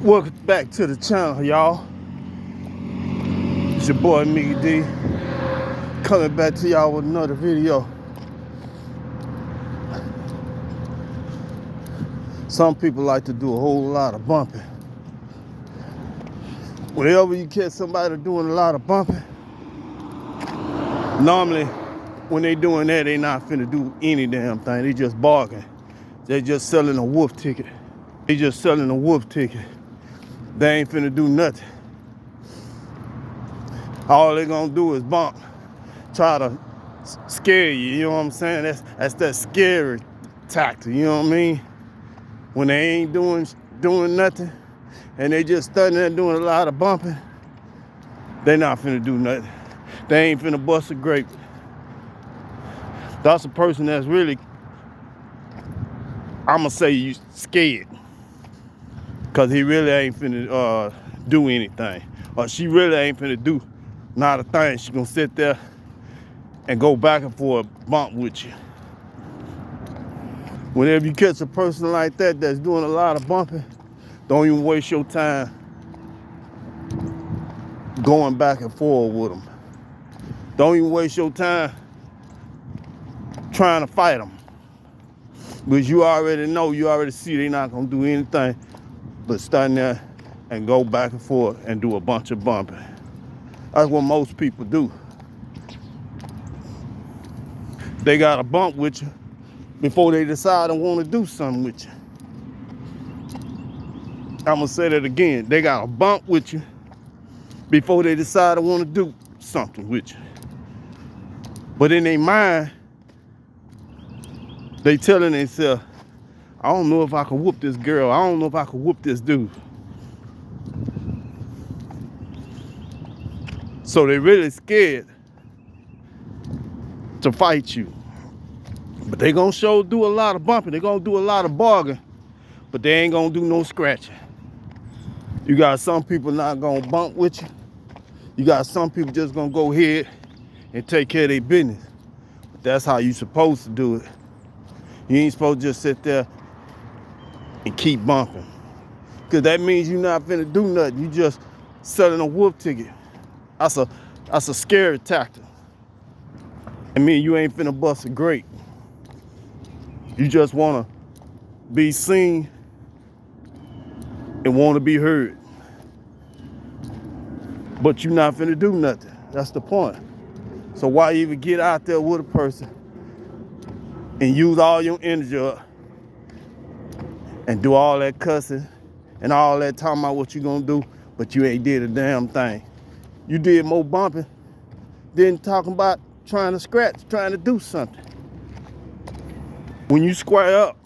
Welcome back to the channel, y'all. It's your boy Mickey D, coming back to y'all with another video. Some people like to do a whole lot of bumping. Whenever you catch somebody doing a lot of bumping, normally when they doing that, they not finna do any damn thing. They just bargain. They just selling a wolf ticket. They just selling a wolf ticket. They ain't finna do nothing. All they gonna do is bump, try to scare you, you know what I'm saying? That's that scary tactic, you know what I mean? When they ain't doing nothing and they just standing there doing a lot of bumping, they not finna do nothing. They ain't finna bust a grape. That's a person that's really, I'ma say, you scared, cause he really ain't finna do anything, or she really ain't finna do not a thing. She gonna sit there and go back and forth, bump with you. Whenever you catch a person like that that's doing a lot of bumping, don't even waste your time going back and forth with them. Don't even waste your time trying to fight them, because you already know, you already see they not gonna do anything but stand there and go back and forth and do a bunch of bumping. That's what most people do. They got to bump with you before they decide to want to do something with you. I'm going to say that again. They got to bump with you before they decide to want to do something with you. But in their mind, they telling themselves, I don't know if I can whoop this girl. I don't know if I can whoop this dude. So they really scared to fight you. But they gonna do a lot of bumping. They gonna do a lot of bargaining, but they ain't gonna do no scratching. You got some people not gonna bump with you. You got some people just gonna go ahead and take care of their business. But that's how you supposed to do it. You ain't supposed to just sit there and keep bumping, because that means you're not finna do nothing. You just selling a wolf ticket. That's a scary tactic. I mean, you ain't finna bust a grape. You just wanna be seen and wanna be heard, but you not finna do nothing. That's the point. So why even get out there with a person and use all your energy up and do all that cussing and all that talking about what you gonna do, but you ain't did a damn thing. You did more bumping than talking about trying to scratch, trying to do something. When you square up,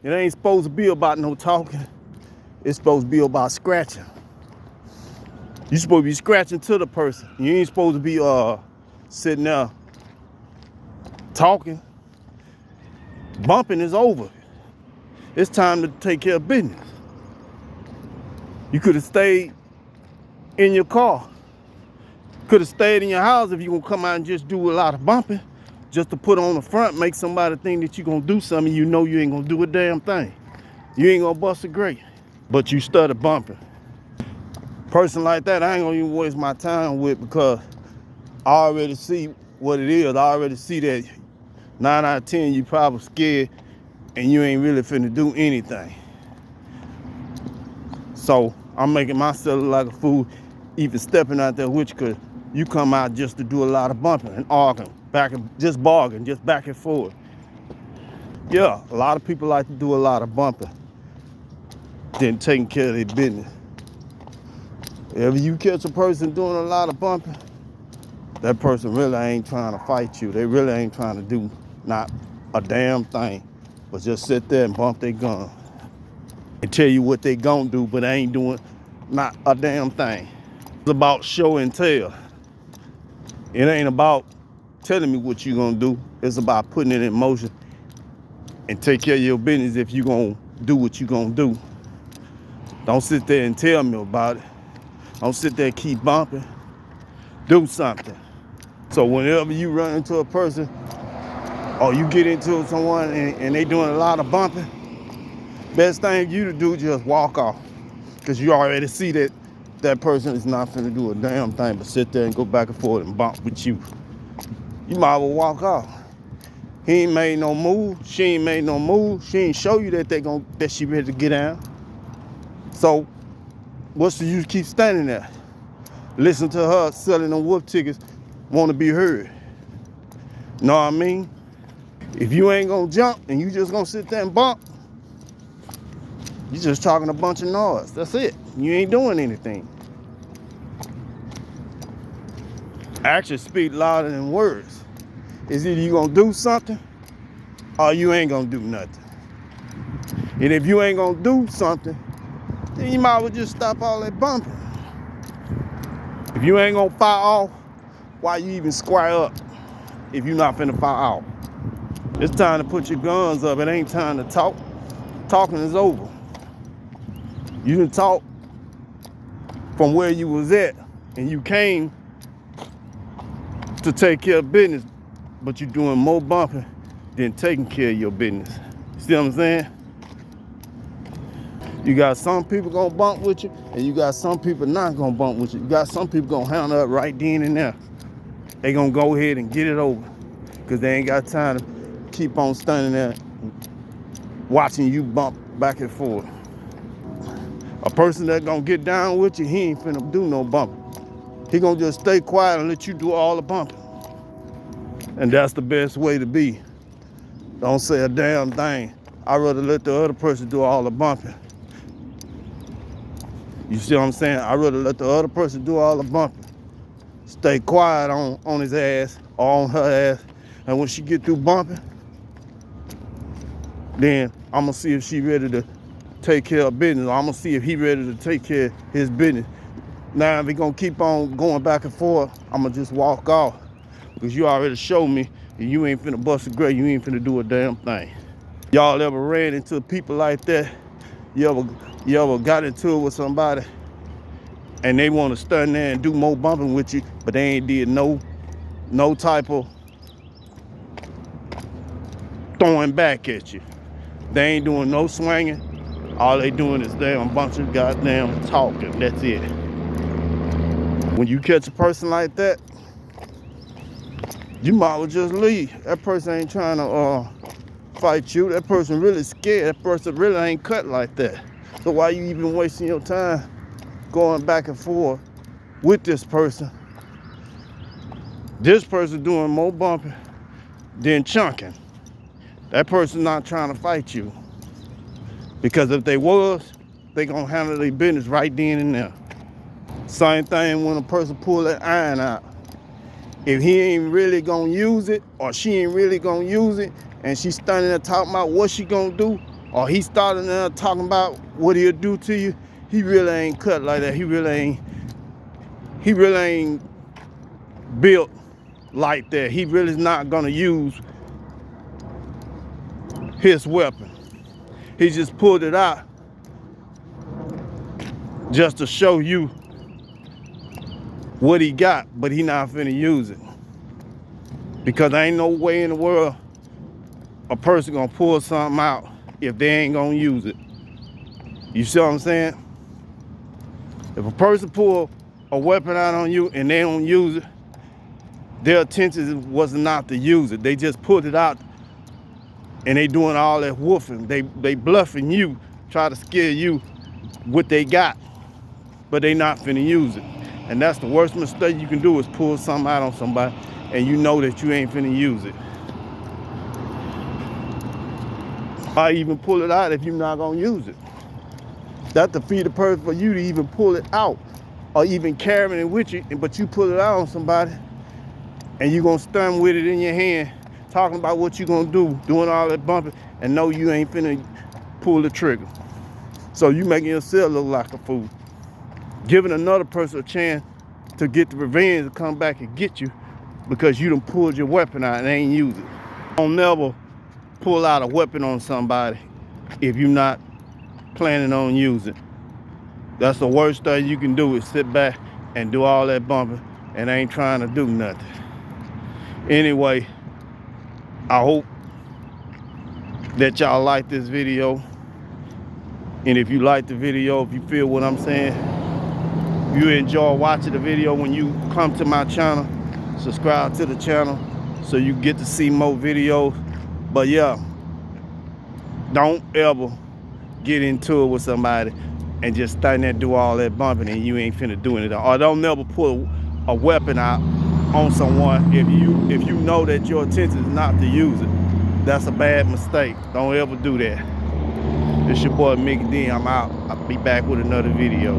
it ain't supposed to be about no talking. It's supposed to be about scratching. You supposed to be scratching to the person. You ain't supposed to be sitting there talking. Bumping is over. It's time to take care of business. You could have stayed in your car. Could have stayed in your house if you gonna come out and just do a lot of bumping, just to put on the front, make somebody think that you gonna do something. You know you ain't gonna do a damn thing. You ain't gonna bust a grape, but you started bumping. Person like that, I ain't gonna even waste my time with, because I already see what it is. I already see that 9 out of 10 you probably scared and you ain't really finna do anything. So I'm making myself look like a fool even stepping out there with you, because you come out just to do a lot of bumping and arguing, just bargaining, just back and forth. Yeah, a lot of people like to do a lot of bumping than taking care of their business. If you catch a person doing a lot of bumping, that person really ain't trying to fight you. They really ain't trying to do not a damn thing, but just sit there and bump their gun and tell you what they gonna do, but they ain't doing not a damn thing. It's about show and tell. It ain't about telling me what you gonna do. It's about putting it in motion and take care of your business if you gonna do what you gonna do. Don't sit there and tell me about it. Don't sit there and keep bumping. Do something. So whenever you run into a person or you get into someone and they doing a lot of bumping, best thing you to do is just walk off. Because you already see that that person is not finna do a damn thing but sit there and go back and forth and bump with you. You might as well walk off. He ain't made no move. She ain't made no move. She ain't show you that that she ready to get down. So what's the use keep standing there? Listen to her selling them wolf tickets, want to be heard. Know what I mean? If you ain't gonna jump and you just gonna sit there and bump, you just talking a bunch of noise. That's it. You ain't doing anything. Actions speak louder than words. It's either you gonna do something or you ain't gonna do nothing. And if you ain't gonna do something, then you might as well just stop all that bumping. If you ain't gonna fire off, why you even square up if you not finna fire off? It's time to put your guns up. It ain't time to talk. Talking is over. You done talk from where you was at and you came to take care of business, but you doing more bumping than taking care of your business. See what I'm saying? You got some people gonna bump with you, and you got some people not gonna bump with you. You got some people gonna handle up right then and there. They gonna go ahead and get it over, because they ain't got time to keep on standing there watching you bump back and forth. A person that gonna get down with you, he ain't finna do no bumping. He gonna just stay quiet and let you do all the bumping. And that's the best way to be. Don't say a damn thing. I'd rather let the other person do all the bumping. You see what I'm saying? I'd rather let the other person do all the bumping. Stay quiet on his ass or on her ass. And when she get through bumping, then I'm gonna see if she ready to take care of business. I'm gonna see if he ready to take care of his business. Now, if he gonna keep on going back and forth, I'm gonna just walk off. Because you already showed me that you ain't finna bust a grape, you ain't finna do a damn thing. Y'all ever ran into people like that? You ever got into it with somebody and they wanna stand there and do more bumping with you, but they ain't did no type of throwing back at you. They ain't doing no swinging. All they doing is damn bunch of goddamn talking. That's it. When you catch a person like that, you might as well just leave. That person ain't trying to fight you. That person really scared. That person really ain't cut like that. So why you even wasting your time going back and forth with this person? This person doing more bumping than chunking. That person not trying to fight you. Because if they was, they gonna handle their business right then and there. Same thing when a person pull that iron out. If he ain't really gonna use it, or she ain't really gonna use it, and she standing there talking about what she gonna do, or he starting there talking about what he'll do to you, he really ain't cut like that. He really ain't built like that. He really is not gonna use his weapon. He just pulled it out just to show you what he got, but he not finna use it. Because there ain't no way in the world a person gonna pull something out if they ain't gonna use it. You see what I'm saying? If a person pull a weapon out on you and they don't use it, their intention was not to use it. They just pulled it out and they doing all that woofing. They bluffing you, try to scare you what they got, but they not finna use it. And that's the worst mistake you can do, is pull something out on somebody and you know that you ain't finna use it. Why even pull it out if you're not gonna use it? That defeat the purpose for you to even pull it out or even carrying it with you, but you pull it out on somebody and you gonna stand with it in your hand, talking about what you gonna do, doing all that bumping, and know you ain't finna pull the trigger. So you making yourself look like a fool. Giving another person a chance to get the revenge to come back and get you because you done pulled your weapon out and ain't use it. Don't never pull out a weapon on somebody if you're not planning on using it. That's the worst thing you can do, is sit back and do all that bumping and ain't trying to do nothing. Anyway, I hope that y'all like this video. And if you like the video, if you feel what I'm saying, you enjoy watching the video when you come to my channel, subscribe to the channel so you get to see more videos. But yeah, don't ever get into it with somebody and just stand there and do all that bumping and you ain't finna do anything. Or don't never pull a weapon out on someone if you know that your intention is not to use it. That's a bad mistake. Don't ever do that. It's your boy Mickey D. I'm out. I'll be back with another video.